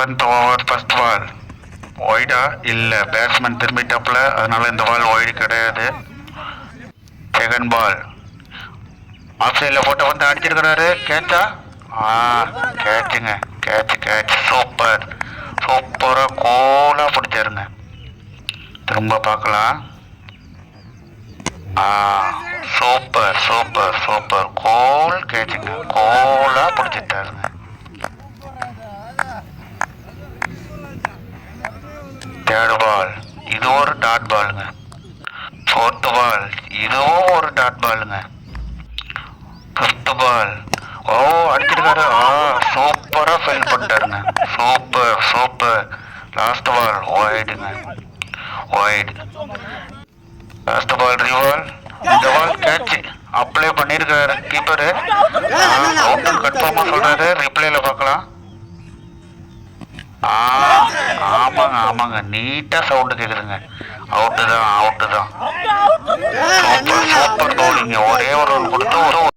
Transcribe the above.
7th over first ball. ஒய்டா இல்லை, batsman திரும்பிட்டாப்புல, அதனால இந்த பால் ஒய்டு கிடையாது. செகண்ட் பால் ஆஃப் சைடில் போட்டு வந்து அடிச்சிருக்கிறாரு. கேட்சா? கேட்சுங்க. Catch super. சூப்பராக கோலாக பிடிச்சாருங்க. திரும்ப பார்க்கலாம். சூப்பர் சூப்பர் சூப்பர் கோல் கேட்சுங்க. கோலாக பிடிச்சிட்டாருங்க. தேர்ட் பால், இது ஒரு டாட் பாலுங்க. ஃபோர்த் பால், இதுவும் ஒரு டாட் பாலுங்க. ஃபிஃப்த் பால், அடிச்சிருக்காரு. சூப்பராக ஃபெயில் பண்ணிட்டாருங்க. Super super. லாஸ்ட் பால் ஒய்டுங்க. ஒய்டு. லாஸ்ட் பால் ரிவால். இந்த பால் கேட்ச் அப்ளை பண்ணியிருக்காரு கீப்பரு. அவுட்டு கன்ஃபார்மாக சொல்கிறாரு. ரிப்ளைல பார்க்கலாம். ஆமாங்க நீட்டாக சவுண்டு கேட்குதுங்க. அவுட்டு தான்.